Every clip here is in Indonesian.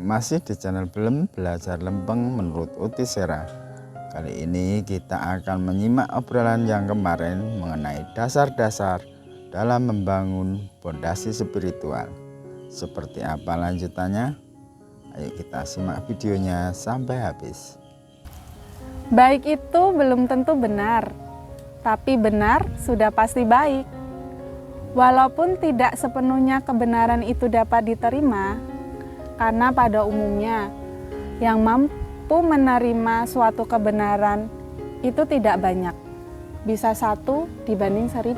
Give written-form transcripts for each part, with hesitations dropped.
Masih di channel Belum Belajar Lempeng menurut Uti Sera. Kali ini kita akan menyimak obrolan yang kemarin mengenai dasar-dasar dalam membangun fondasi spiritual. Seperti apa lanjutannya? Ayo kita simak videonya sampai habis. Baik itu belum tentu benar, tapi benar sudah pasti baik. Walaupun tidak sepenuhnya kebenaran itu dapat diterima, karena pada umumnya yang mampu menerima suatu kebenaran itu tidak banyak, bisa 1 dibanding 1000.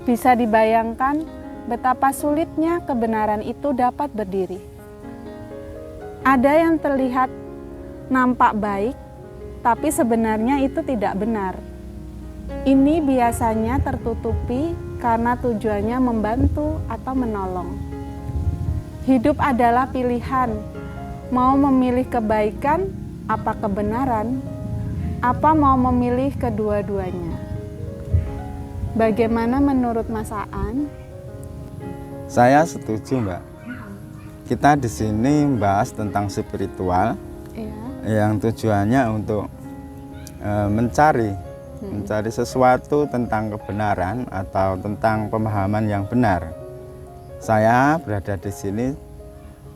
Bisa dibayangkan betapa sulitnya kebenaran itu dapat berdiri. Ada yang terlihat nampak baik, tapi sebenarnya itu tidak benar. Ini biasanya tertutupi karena tujuannya membantu atau menolong. Hidup adalah pilihan, mau memilih kebaikan apa kebenaran, apa mau memilih kedua-duanya. Bagaimana menurut Mas Aan? Saya setuju, Mbak. Kita di sini membahas tentang spiritual, yang tujuannya untuk mencari sesuatu tentang kebenaran atau tentang pemahaman yang benar. Saya berada di sini,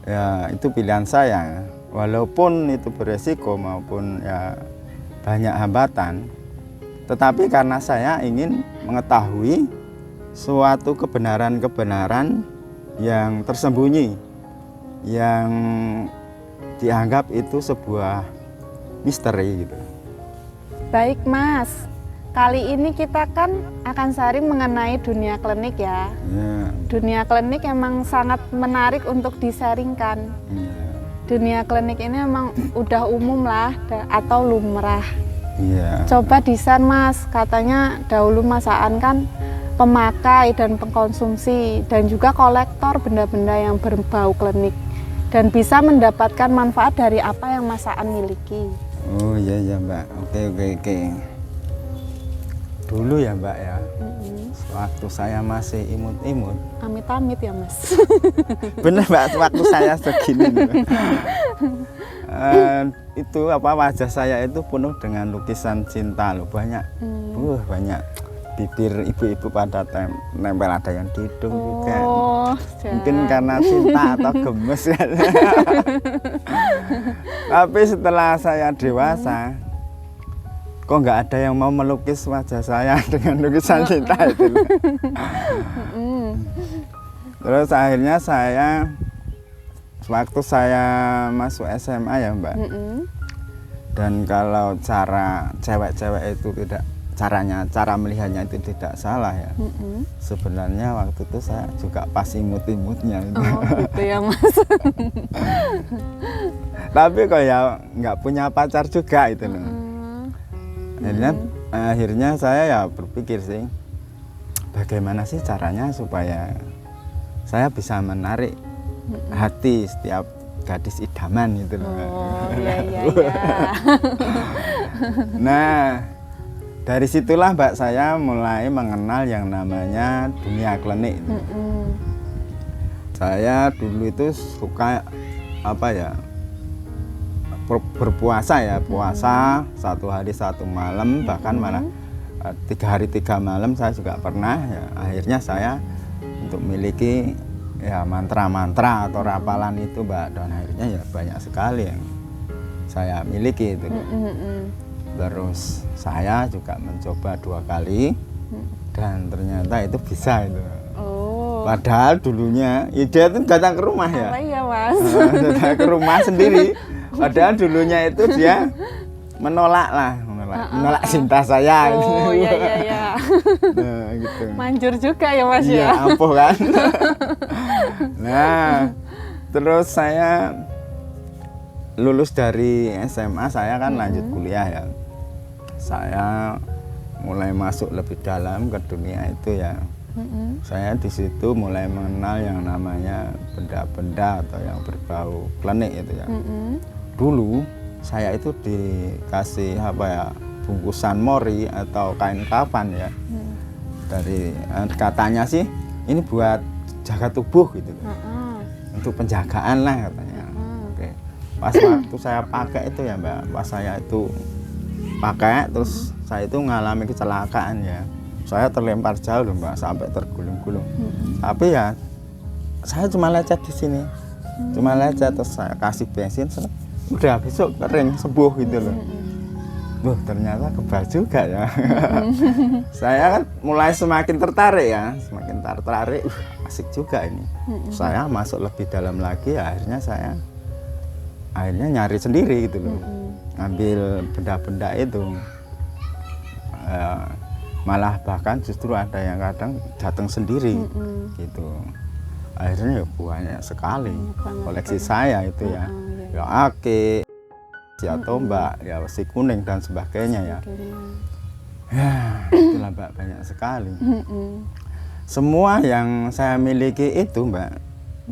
ya itu pilihan saya. Walaupun itu beresiko maupun ya banyak hambatan, tetapi karena saya ingin mengetahui suatu kebenaran-kebenaran yang tersembunyi, yang dianggap itu sebuah misteri gitu. Baik Mas, kali ini kita kan akan sharing mengenai dunia klinik ya. Dunia klinik emang sangat menarik untuk disaringkan. Dunia klinik ini emang udah umum lah atau lumrah. Coba desain Mas, katanya dahulu Mas Aan kan pemakai dan pengkonsumsi dan juga kolektor benda-benda yang berbau klinik dan bisa mendapatkan manfaat dari apa yang Mas Aan miliki. Oh iya Mbak, oke. Dulu ya Mbak ya, waktu saya masih imut-imut. Amit-amit ya Mas. Bener Mbak, waktu saya segini. Itu wajah saya itu penuh dengan lukisan cinta loh, banyak. Banyak bibir ibu-ibu pada nempel, ada yang di hidung juga. Mungkin karena cinta atau gemes ya. Tapi setelah saya dewasa, kok nggak ada yang mau melukis wajah saya dengan lukisan cinta itu. Terus akhirnya waktu saya masuk SMA ya Mbak, dan kalau cara cewek-cewek itu cara melihatnya itu tidak salah ya. Sebenarnya waktu itu saya juga pas imut-imutnya itu. Oh gitu ya Mas. Tapi kok ya nggak punya pacar juga itu loh. Akhirnya saya ya berpikir sih, bagaimana sih caranya supaya saya bisa menarik hati setiap gadis idaman gitu loh. Oh iya. Nah, dari situlah Mbak saya mulai mengenal yang namanya dunia klinik. Saya dulu itu suka berpuasa ya, puasa 1 hari 1 malam, bahkan malah 3 hari 3 malam saya juga pernah ya. Akhirnya saya untuk memiliki ya mantra-mantra atau rapalan itu Mbak, dan akhirnya ya banyak sekali yang saya miliki itu. Terus saya juga mencoba 2 kali dan ternyata itu bisa itu. Padahal dulunya dia itu datang ke rumah ya. Apa ya Mas? Datang ke rumah sendiri. Padahal dulunya itu dia menolak cinta saya. Oh iya. Nah, gitu. Manjur juga ya Mas Iya, ya. ampuh kan. Nah, terus saya lulus dari SMA, saya kan lanjut kuliah ya. Saya mulai masuk lebih dalam ke dunia itu ya. Saya di situ mulai mengenal yang namanya benda-benda atau yang berbau klenik itu ya. Dulu saya itu dikasih apa ya, bungkusan mori atau kain kafan ya. Dari katanya sih ini buat jaga tubuh gitu. Untuk penjagaan lah katanya. Oke. Pas waktu saya pakai itu ya Mbak, pas saya itu pakai terus saya itu mengalami kecelakaan ya. Saya terlempar jauh loh Mbak, sampai tergulung-gulung. Tapi ya saya cuma lecet di sini. Cuma lecet, terus saya kasih bensin, udah besok kering, sembuh gitu loh. Wah, ternyata kebal juga ya. Saya kan mulai semakin tertarik ya, semakin tertarik. Asik juga ini. Saya masuk lebih dalam lagi, akhirnya saya nyari sendiri gitu loh. Ngambil benda-benda itu. Malah bahkan justru ada yang kadang datang sendiri gitu. Akhirnya ya banyak sekali koleksi saya itu ya. Ya ake, ya tombak, ya si kuning dan sebagainya ya. Ya itulah Mbak, banyak sekali. Semua yang saya miliki itu Mbak,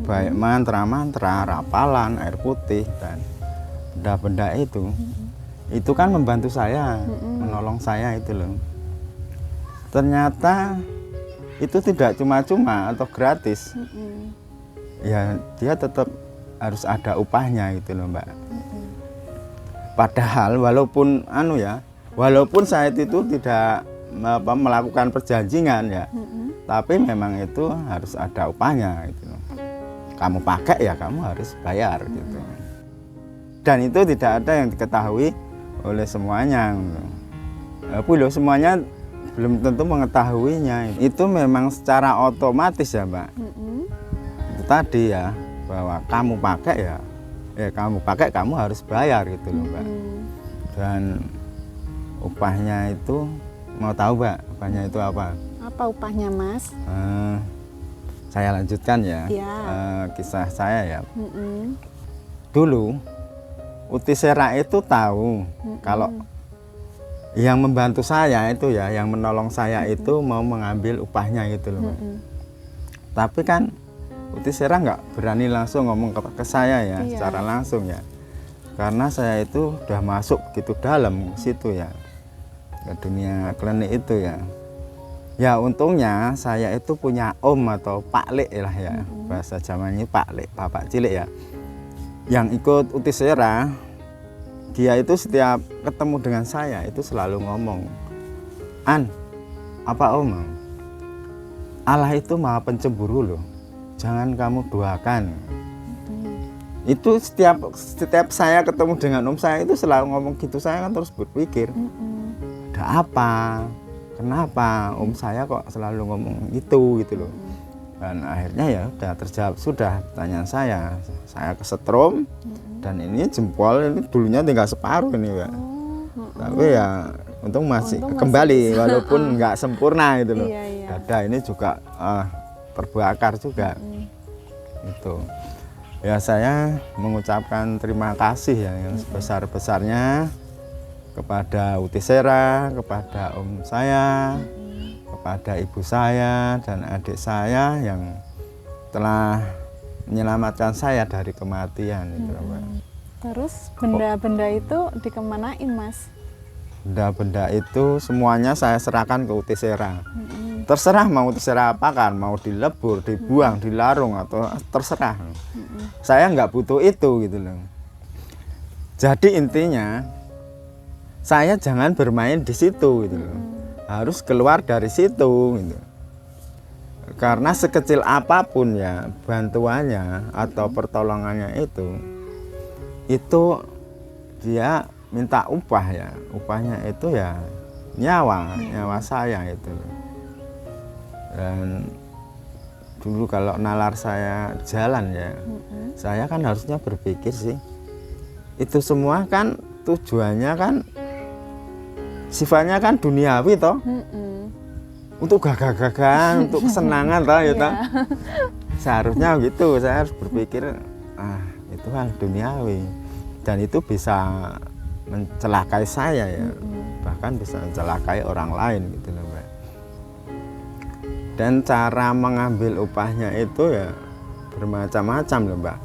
baik mantra-mantra, rapalan, air putih dan benda-benda itu kan membantu saya, menolong saya itu loh. Ternyata itu tidak cuma-cuma atau gratis. Ya dia tetap harus ada upahnya gitu loh Mbak. Padahal walaupun walaupun saya itu tidak melakukan perjanjian ya, tapi memang itu harus ada upahnya gitu loh. Kamu pakai ya kamu harus bayar gitu. Dan itu tidak ada yang diketahui oleh semuanya. Semuanya belum tentu mengetahuinya. Itu memang secara otomatis ya Mbak. Itu tadi ya, bahwa kamu pakai ya kamu pakai, kamu harus bayar gitu loh Mbak. Dan upahnya itu, mau tahu Mbak upahnya itu apa? Apa upahnya Mas? Saya lanjutkan ya, kisah saya ya. Dulu Uti Sera itu tahu kalau yang membantu saya itu ya, yang menolong saya itu mau mengambil upahnya gitu loh. Tapi kan Uti Sera nggak berani langsung ngomong ke saya ya, secara langsung ya. Karena saya itu udah masuk gitu dalam situ ya, ke dunia klinik itu ya. Ya untungnya saya itu punya om atau Pak Lek lah ya, bahasa zamannya Pak Lek, bapak cilik ya, yang ikut Uti Sera. Dia itu setiap ketemu dengan saya itu selalu ngomong, An, apa om? Allah itu maha pencemburu loh, jangan kamu duakan. Itu setiap saya ketemu dengan om saya itu selalu ngomong gitu. Saya kan terus berpikir, ada apa? Kenapa om saya kok selalu ngomong itu gitu loh. Dan akhirnya ya udah terjawab sudah pertanyaan saya kesetrum. Dan ini jempol ini dulunya tinggal separuh ini ya. Tapi ya untung masih kembali walaupun nggak sempurna gitu loh. Dada ini juga terbakar juga. Itu. Ya saya mengucapkan terima kasih ya yang sebesar-besarnya kepada Uti Sera, kepada om saya, kepada ibu saya dan adik saya yang telah menyelamatkan saya dari kematian itu. Terus benda-benda itu dikemanain Mas? Benda-benda itu semuanya saya serahkan ke Uti Sera. Terserah mau Uti Sera apakan, mau dilebur, dibuang, dilarung atau terserah. Saya nggak butuh itu gitu loh. Jadi intinya saya jangan bermain di situ gitu loh. Harus keluar dari situ gitu. Karena sekecil apapun ya bantuannya atau pertolongannya itu dia minta upah ya. Upahnya itu ya nyawa saya itu. Dan dulu kalau nalar saya jalan ya, saya kan harusnya berpikir sih, itu semua kan tujuannya kan sifatnya kan duniawi toh, untuk gagah-gagahan, untuk kesenangan toh ya toh. Seharusnya gitu, saya harus berpikir itu hal duniawi dan itu bisa mencelakai saya ya, bahkan bisa mencelakai orang lain gitu loh Mbak. Dan cara mengambil upahnya itu ya bermacam-macam loh Mbak.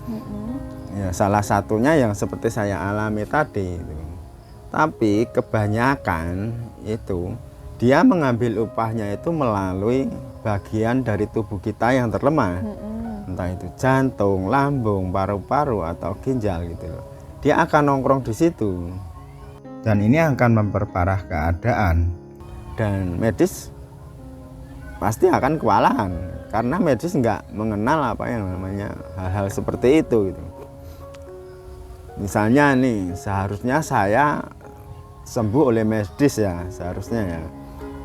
Ya, salah satunya yang seperti saya alami tadi itu. Tapi kebanyakan itu dia mengambil upahnya itu melalui bagian dari tubuh kita yang terlemah, entah itu jantung, lambung, paru-paru atau ginjal gitu loh. Dia akan nongkrong di situ dan ini akan memperparah keadaan dan medis pasti akan kewalahan karena medis nggak mengenal apa yang namanya hal-hal seperti itu gitu. Misalnya nih, seharusnya saya sembuh oleh medis ya, seharusnya ya.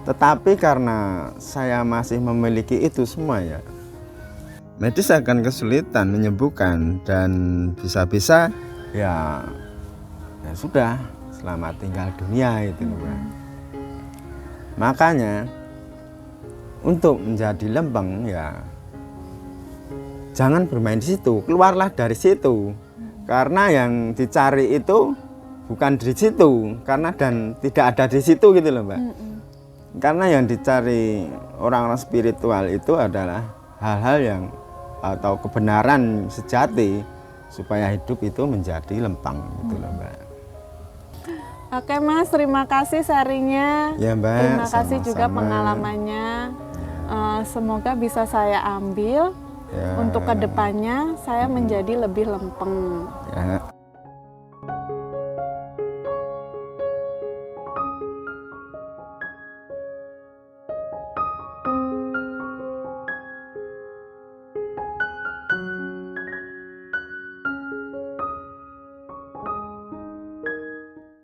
Tetapi karena saya masih memiliki itu semua ya, medis akan kesulitan menyembuhkan dan bisa-bisa ya sudah selamat tinggal dunia itu. Makanya untuk menjadi lempeng ya jangan bermain di situ, keluarlah dari situ. Karena yang dicari itu bukan di situ, karena dan tidak ada di situ gitu loh Mbak. Karena yang dicari orang-orang spiritual itu adalah hal-hal yang atau kebenaran sejati supaya hidup itu menjadi lempeng gitu loh Mbak. Oke Mas, terima kasih sharingnya. Ya Mbak, terima kasih sama-sama. juga pengalamannya. Semoga bisa saya ambil. Ya. Untuk kedepannya saya menjadi lebih lempeng. Ya.